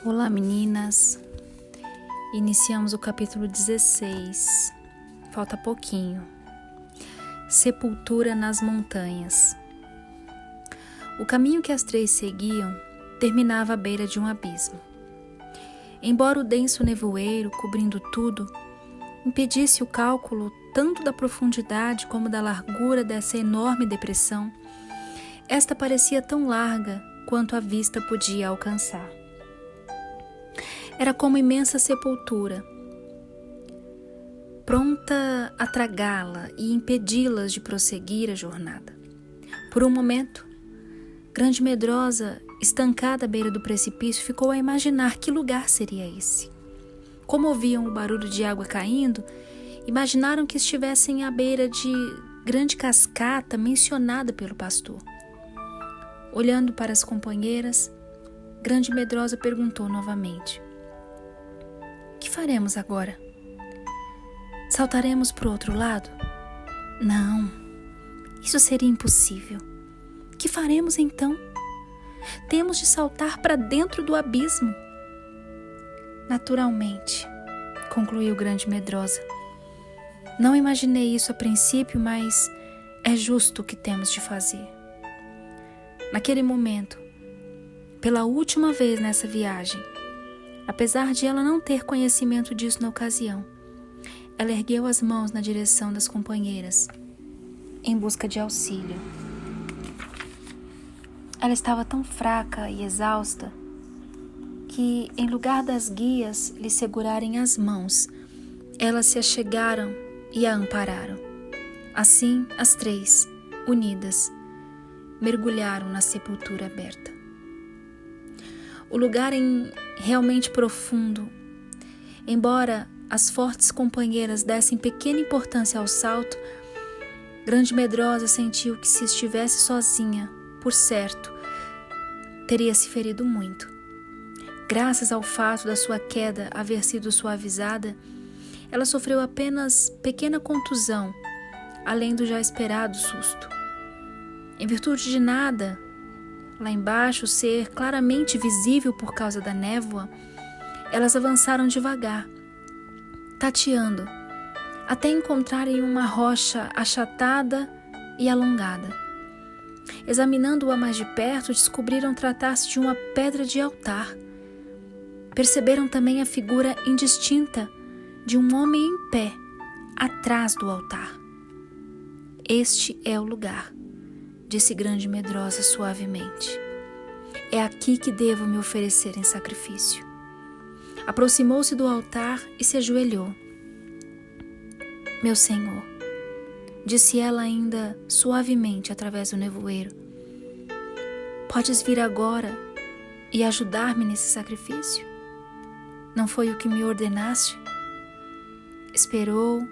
Olá, meninas. Iniciamos o capítulo 16. Falta pouquinho. Sepultura nas montanhas. O caminho que as três seguiam terminava à beira de um abismo. Embora o denso nevoeiro, cobrindo tudo, impedisse o cálculo tanto da profundidade como da largura dessa enorme depressão, esta parecia tão larga quanto a vista podia alcançar. Era como imensa sepultura, pronta a tragá-la e impedi-las de prosseguir a jornada. Por um momento, Grande Medrosa, estancada à beira do precipício, ficou a imaginar que lugar seria esse. Como ouviam o barulho de água caindo, imaginaram que estivessem à beira de grande cascata mencionada pelo pastor. Olhando para as companheiras, Grande Medrosa perguntou novamente: "Que faremos agora? Saltaremos para o outro lado? Não, isso seria impossível. Que faremos então? Temos de saltar para dentro do abismo." "Naturalmente", concluiu Grande Medrosa. "Não imaginei isso a princípio, mas é justo o que temos de fazer." Naquele momento, pela última vez nessa viagem, apesar de ela não ter conhecimento disso na ocasião, ela ergueu as mãos na direção das companheiras, em busca de auxílio. Ela estava tão fraca e exausta que, em lugar das guias lhe segurarem as mãos, elas se achegaram e a ampararam. Assim, as três, unidas, mergulharam na sepultura aberta. O lugar realmente profundo. Embora as fortes companheiras dessem pequena importância ao salto, Grande Medrosa sentiu que, se estivesse sozinha, por certo, teria se ferido muito. Graças ao fato da sua queda haver sido suavizada, ela sofreu apenas pequena contusão, além do já esperado susto. Em virtude de nada, lá embaixo ser claramente visível por causa da névoa, elas avançaram devagar, tateando, até encontrarem uma rocha achatada e alongada. Examinando-a mais de perto, descobriram tratar-se de uma pedra de altar. Perceberam também a figura indistinta de um homem em pé, atrás do altar. "Este é o lugar", disse Grande Medrosa suavemente. "É aqui que devo me oferecer em sacrifício." Aproximou-se do altar e se ajoelhou. "Meu senhor", disse ela ainda suavemente através do nevoeiro, "podes vir agora e ajudar-me nesse sacrifício? Não foi o que me ordenaste?" Esperou,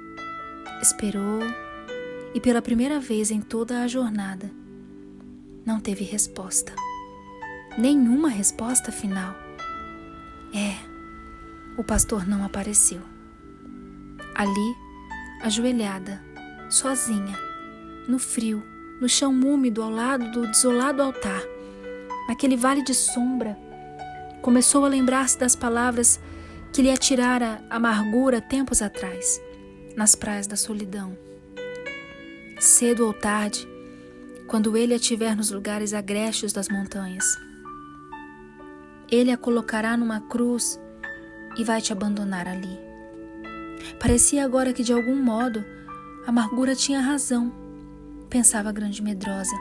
e pela primeira vez em toda a jornada, não teve resposta. Nenhuma resposta final. O pastor não apareceu. Ali, ajoelhada, sozinha, no frio, no chão úmido ao lado do desolado altar, naquele vale de sombra, começou a lembrar-se das palavras que lhe atirara amargura tempos atrás, nas praias da solidão. Cedo ou tarde, quando ele a tiver nos lugares agrestes das montanhas, ele a colocará numa cruz e vai te abandonar ali. Parecia agora que, de algum modo, a amargura tinha razão, pensava Grande Medrosa,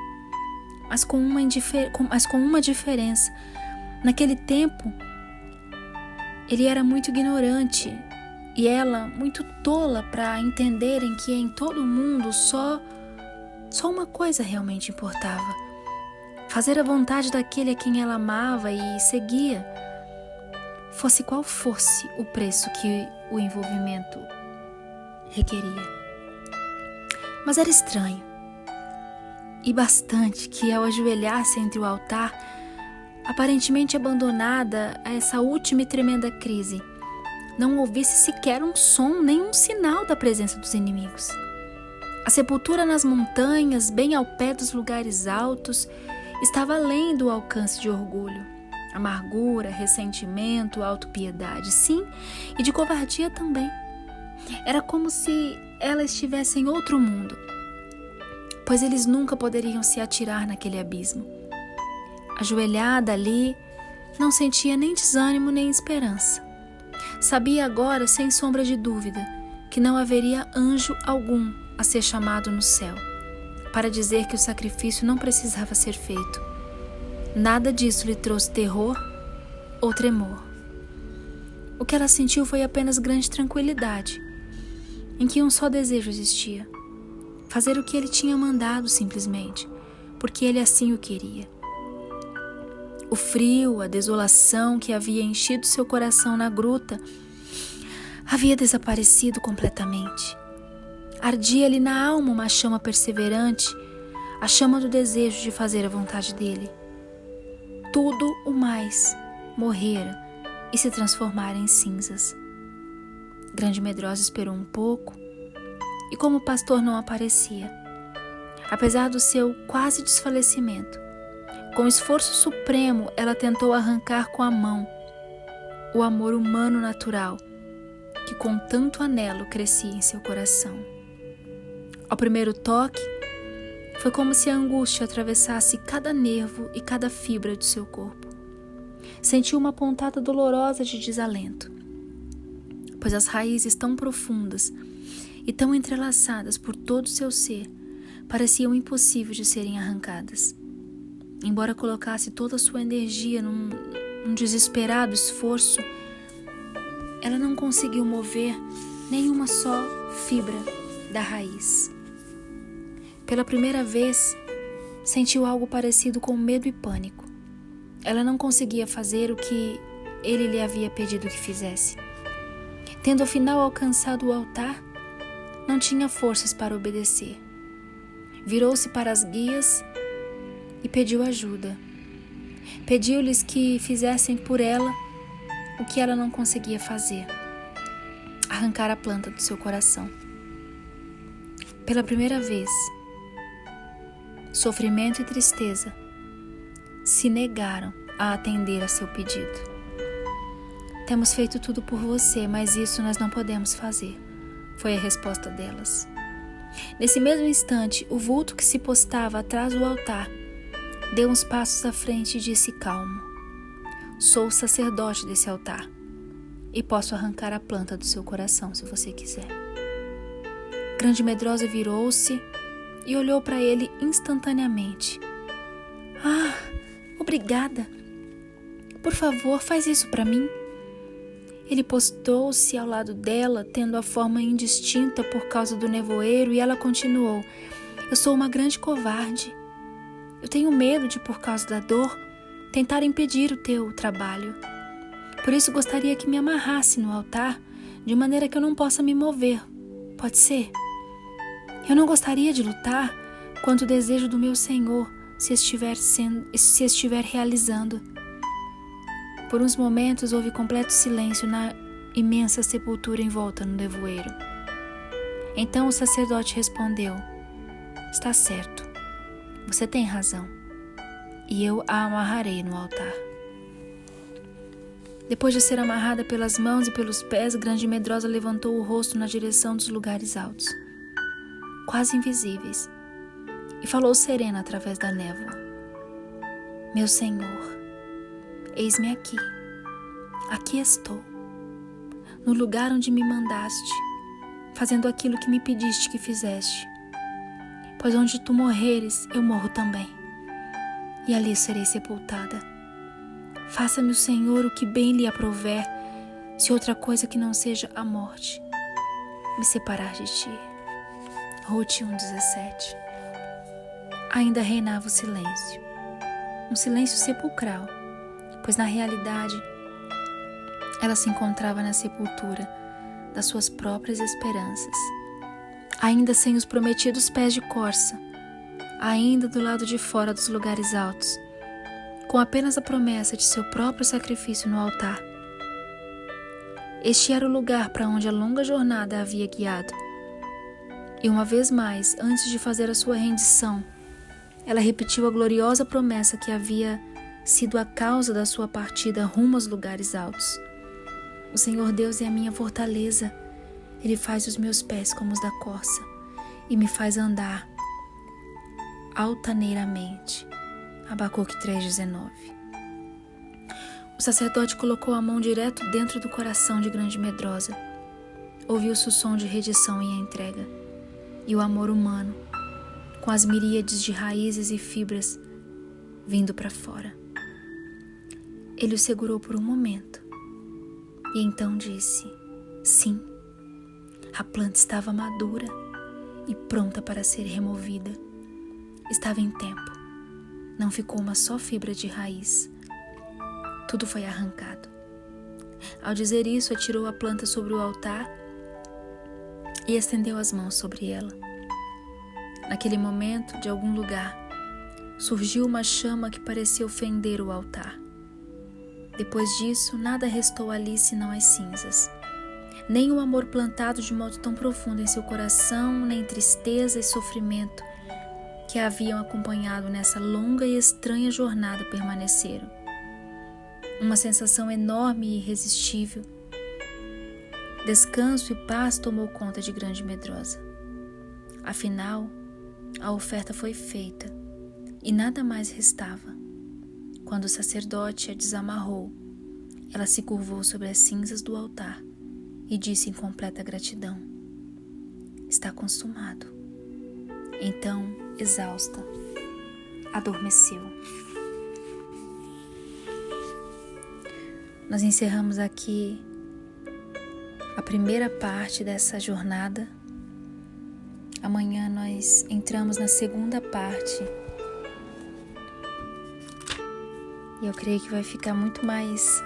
mas com uma diferença. Naquele tempo, ele era muito ignorante e ela muito tola para entenderem que em todo o mundo só uma coisa realmente importava: fazer a vontade daquele a quem ela amava e seguia, fosse qual fosse o preço que o envolvimento requeria. Mas era estranho, e bastante, que ao ajoelhar-se entre o altar, aparentemente abandonada a essa última e tremenda crise, não ouvisse sequer um som, nem um sinal da presença dos inimigos. A sepultura nas montanhas, bem ao pé dos lugares altos, estava além do alcance de orgulho. amargura, ressentimento, autopiedade, sim, e de covardia também. Era como se ela estivesse em outro mundo, pois eles nunca poderiam se atirar naquele abismo. Ajoelhada ali, não sentia nem desânimo nem esperança. Sabia agora, sem sombra de dúvida, que não haveria anjo algum a ser chamado no céu, para dizer que o sacrifício não precisava ser feito. Nada disso lhe trouxe terror ou tremor. O que ela sentiu foi apenas grande tranquilidade, em que um só desejo existia: fazer o que ele tinha mandado simplesmente, porque ele assim o queria. O frio, a desolação que havia enchido seu coração na gruta havia desaparecido completamente. Ardia-lhe na alma uma chama perseverante, a chama do desejo de fazer a vontade dele. Tudo o mais morrera e se transformara em cinzas. Grande Medrosa esperou um pouco, e como o pastor não aparecia, apesar do seu quase desfalecimento, com esforço supremo ela tentou arrancar com a mão o amor humano natural que com tanto anelo crescia em seu coração. Ao primeiro toque, foi como se a angústia atravessasse cada nervo e cada fibra do seu corpo. Sentiu uma pontada dolorosa de desalento, pois as raízes tão profundas e tão entrelaçadas por todo o seu ser pareciam impossíveis de serem arrancadas. Embora colocasse toda a sua energia num desesperado esforço, ela não conseguiu mover nenhuma só fibra da raiz. Pela primeira vez, sentiu algo parecido com medo e pânico. Ela não conseguia fazer o que ele lhe havia pedido que fizesse. Tendo afinal alcançado o altar, não tinha forças para obedecer. Virou-se para as guias e pediu ajuda. Pediu-lhes que fizessem por ela o que ela não conseguia fazer: arrancar a planta do seu coração. Pela primeira vez, sofrimento e tristeza se negaram a atender a seu pedido. Temos feito tudo por você, mas isso nós não podemos fazer, foi a resposta delas. Nesse mesmo instante, o vulto que se postava atrás do altar deu uns passos à frente e disse calmo: sou o sacerdote desse altar e posso arrancar a planta do seu coração se você quiser. Grande Medrosa virou-se e olhou para ele instantaneamente. Ah, obrigada. Por favor, faz isso para mim. Ele postou-se ao lado dela, tendo a forma indistinta por causa do nevoeiro, e ela continuou: eu sou uma grande covarde. Eu tenho medo de, por causa da dor, tentar impedir o teu trabalho. Por isso gostaria que me amarrasse no altar, de maneira que eu não possa me mover. Pode ser? Eu não gostaria de lutar quando o desejo do meu Senhor se estiver realizando. Por uns momentos houve completo silêncio na imensa sepultura envolta no nevoeiro. Então o sacerdote respondeu: está certo, você tem razão, e eu a amarrarei no altar. Depois de ser amarrada pelas mãos e pelos pés, Grande Medrosa levantou o rosto na direção dos lugares altos, quase invisíveis, e falou serena através da névoa: meu Senhor, eis-me aqui. Aqui estou, no lugar onde me mandaste, fazendo aquilo que me pediste que fizeste. Pois onde tu morreres, eu morro também, e ali serei sepultada. Faça-me o Senhor o que bem lhe aprouver, se outra coisa que não seja a morte me separar de ti. Ruth 1:17. Ainda reinava o silêncio, um silêncio sepulcral, pois na realidade ela se encontrava na sepultura das suas próprias esperanças, ainda sem os prometidos pés de corça, ainda do lado de fora dos lugares altos, com apenas a promessa de seu próprio sacrifício no altar. Este era o lugar para onde a longa jornada a havia guiado. E uma vez mais, antes de fazer a sua rendição, ela repetiu a gloriosa promessa que havia sido a causa da sua partida rumo aos lugares altos. O Senhor Deus é a minha fortaleza. Ele faz os meus pés como os da corça e me faz andar altaneiramente. Abacuque 3,19. O sacerdote colocou a mão direto dentro do coração de Grande Medrosa. Ouviu-se o som de redição e a entrega, e o amor humano, com as miríades de raízes e fibras, vindo para fora. Ele o segurou por um momento, e então disse: sim, a planta estava madura e pronta para ser removida. Estava em tempo. Não ficou uma só fibra de raiz. Tudo foi arrancado. Ao dizer isso, atirou a planta sobre o altar e estendeu as mãos sobre ela. Naquele momento, de algum lugar, surgiu uma chama que parecia ofender o altar. Depois disso, nada restou ali senão as cinzas. Nem o amor plantado de modo tão profundo em seu coração, nem tristeza e sofrimento que a haviam acompanhado nessa longa e estranha jornada permaneceram. Uma sensação enorme e irresistível. Descanso e paz tomou conta de Grande Medrosa. Afinal, a oferta foi feita e nada mais restava. Quando o sacerdote a desamarrou, ela se curvou sobre as cinzas do altar e disse em completa gratidão: está consumado. Então, exausta, adormeceu. Nós encerramos aqui a primeira parte dessa jornada. Amanhã nós entramos na segunda parte. E eu creio que vai ficar muito mais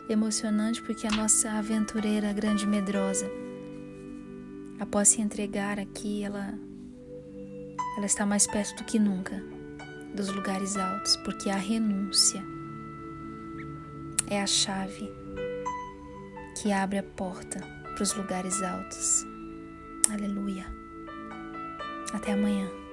emocionante, porque a nossa aventureira Grande Medrosa, após se entregar aqui, ela está mais perto do que nunca dos lugares altos, porque a renúncia é a chave que abre a porta para os lugares altos. Aleluia. Até amanhã.